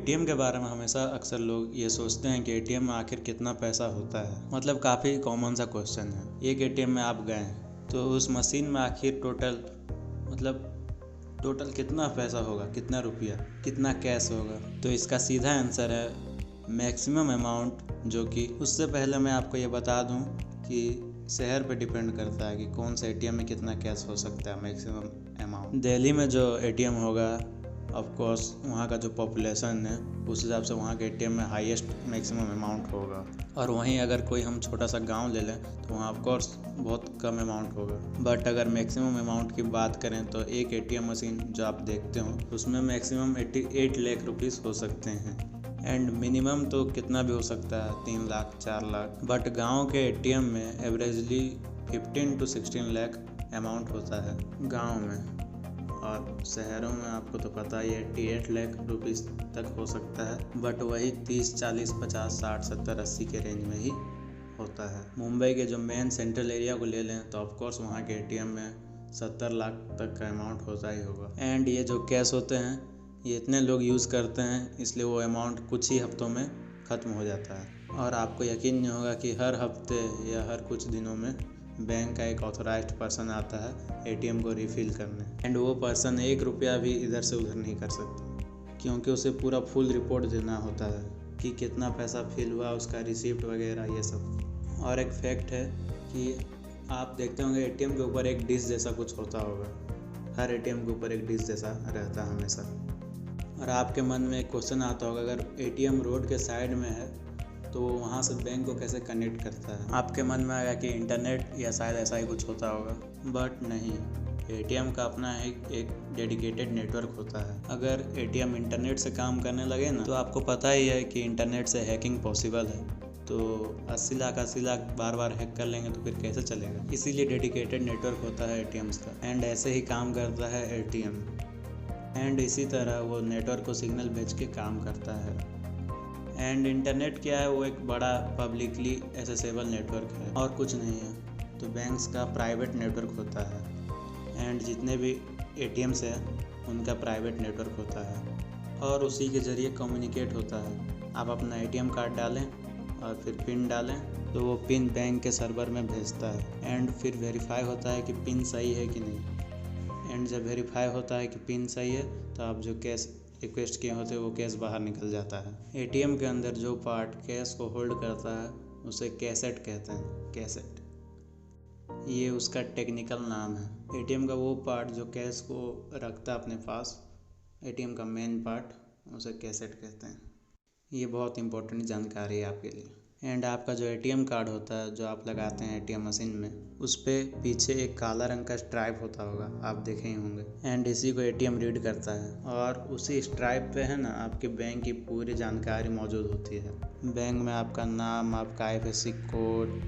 ATM के बारे में हमेशा अक्सर लोग ये सोचते हैं कि एटीएम में आखिर कितना पैसा होता है। मतलब काफ़ी कॉमन सा क्वेश्चन है। एक एटीएम में आप गए तो उस मशीन में आखिर टोटल कितना पैसा होगा, कितना रुपया, कितना कैश होगा। तो इसका सीधा आंसर है मैक्सिमम अमाउंट, जो कि उससे पहले मैं आपको ये बता दूं कि शहर पे डिपेंड करता है कि कौन सा एटीएम में कितना कैश हो सकता है मैक्सिमम अमाउंट। दिल्ली में जो एटीएम होगा, ऑफ कोर्स वहाँ का जो पॉपुलेशन है उस हिसाब से वहाँ के एटीएम में हाईएस्ट मैक्सिमम अमाउंट होगा। और वहीं अगर कोई हम छोटा सा गांव ले लें तो वहाँ ऑफ कोर्स बहुत कम अमाउंट होगा। बट अगर मैक्सिमम अमाउंट की बात करें तो एक एटीएम मशीन जो आप देखते हो उसमें मैक्सिमम 88 लाख रुपीस हो सकते हैं। एंड मिनिमम तो कितना भी हो सकता है, 3 लाख 4 लाख। बट गाँव के एटीएम में एवरेजली 15 to 16 लाख अमाउंट होता है गाँव में। और शहरों में आपको तो पता ही है 88 लाख रुपीस तक हो सकता है। बट वही 30, 40, 50, 60, 70, 80 के रेंज में ही होता है। मुंबई के जो मेन सेंट्रल एरिया को ले लें तो ऑफकोर्स वहाँ के एटीएम में 70 लाख तक का अमाउंट होता ही होगा। एंड ये जो कैश होते हैं ये इतने लोग यूज़ करते हैं, इसलिए वो अमाउंट कुछ ही हफ्तों में ख़त्म हो जाता है। और आपको यकीन नहीं होगा कि हर हफ्ते या हर कुछ दिनों में बैंक का एक ऑथराइज्ड पर्सन आता है एटीएम को रिफ़िल करने। एंड वो पर्सन 1 रुपया भी इधर से उधर नहीं कर सकता, क्योंकि उसे पूरा फुल रिपोर्ट देना होता है कि कितना पैसा फिल हुआ, उसका रिसिप्ट वगैरह ये सब। और एक फैक्ट है कि आप देखते होंगे एटीएम के ऊपर एक डिश जैसा कुछ होता होगा। हर एटीएम के ऊपर एक डिश जैसा रहता है हमेशा। और आपके मन में एक क्वेश्चन आता होगा, अगर एटीएम रोड के साइड में है तो वहाँ से बैंक को कैसे कनेक्ट करता है। आपके मन में आएगा कि इंटरनेट या शायद ऐसा ही कुछ होता होगा। बट नहीं, एटीएम का अपना एक डेडिकेटेड नेटवर्क होता है। अगर एटीएम इंटरनेट से काम करने लगे ना तो आपको पता ही है कि इंटरनेट से हैकिंग पॉसिबल है। तो 80 लाख बार बार हैक कर लेंगे तो फिर कैसे चलेगा। इसीलिए डेडिकेटेड नेटवर्क होता है एटीएम्स का। एंड ऐसे ही काम करता है एटीएम। एंड इसी तरह वो नेटवर्क को सिग्नल भेज के काम करता है। एंड इंटरनेट क्या है, वो एक बड़ा पब्लिकली एसेसेबल नेटवर्क है और कुछ नहीं है। तो बैंक्स का प्राइवेट नेटवर्क होता है। एंड जितने भी एटीएम्स हैं उनका प्राइवेट नेटवर्क होता है और उसी के ज़रिए कम्युनिकेट होता है। आप अपना एटीएम कार्ड डालें और फिर पिन डालें तो वो पिन बैंक के सर्वर में भेजता है। एंड फिर वेरीफाई होता है कि पिन सही है कि नहीं। एंड जब वेरीफाई होता है कि पिन सही है तो आप जो कैश रिक्वेस्ट किए होते वो कैश बाहर निकल जाता है। एटीएम के अंदर जो पार्ट कैश को होल्ड करता है उसे कैसेट कहते हैं। कैसेट ये उसका टेक्निकल नाम है। एटीएम का वो पार्ट जो कैश को रखता है अपने पास, एटीएम का मेन पार्ट, उसे कैसेट कहते हैं। ये बहुत इंपॉर्टेंट जानकारी है आपके लिए। एंड आपका जो एटीएम कार्ड होता है जो आप लगाते हैं एटीएम मशीन में, उस पर पीछे एक काला रंग का स्ट्राइप होता होगा, आप देखे ही होंगे। एंड इसी को एटीएम रीड करता है और उसी स्ट्राइप पे है ना आपके बैंक की पूरी जानकारी मौजूद होती है। बैंक में आपका नाम, आपका IFSC कोड,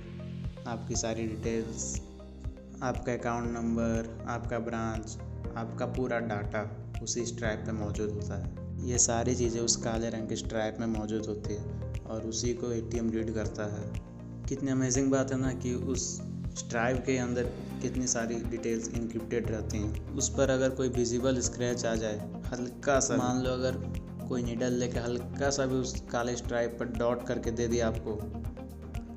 आपकी सारी डिटेल्स, आपका अकाउंट नंबर, आपका ब्रांच, आपका पूरा डाटा उसी स्ट्राइप पे मौजूद होता है। ये सारी चीज़ें उस काले रंग के स्ट्राइप में मौजूद होती है और उसी को एटीएम रीड करता है। कितनी अमेजिंग बात है ना कि उस स्ट्राइप के अंदर कितनी सारी डिटेल्स इनक्रिप्टेड रहती हैं। उस पर अगर कोई विजिबल स्क्रैच आ जाए, हल्का सा, मान लो अगर कोई नीडल लेके हल्का सा भी उस काले स्ट्राइप पर डॉट करके दे दिया आपको,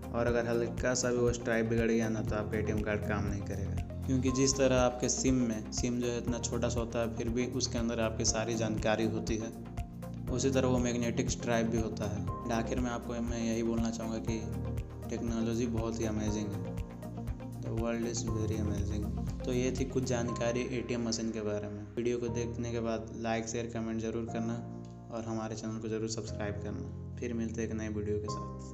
और अगर हल्का सा भी वो स्ट्राइप बिगड़ गया ना तो आपका एटीएम कार्ड काम नहीं करेगा। क्योंकि जिस तरह आपके सिम जो है इतना छोटा सा होता है फिर भी उसके अंदर आपकी सारी जानकारी होती है, उसी तरह वो मैग्नेटिक स्ट्राइप भी होता है। आखिर में आपको मैं यही बोलना चाहूँगा कि टेक्नोलॉजी बहुत ही अमेजिंग है। The world is very amazing. तो ये थी कुछ जानकारी एटीएम मशीन के बारे में। वीडियो को देखने के बाद लाइक, शेयर, कमेंट ज़रूर करना और हमारे चैनल को ज़रूर सब्सक्राइब करना। फिर मिलते हैं एक नए वीडियो के साथ।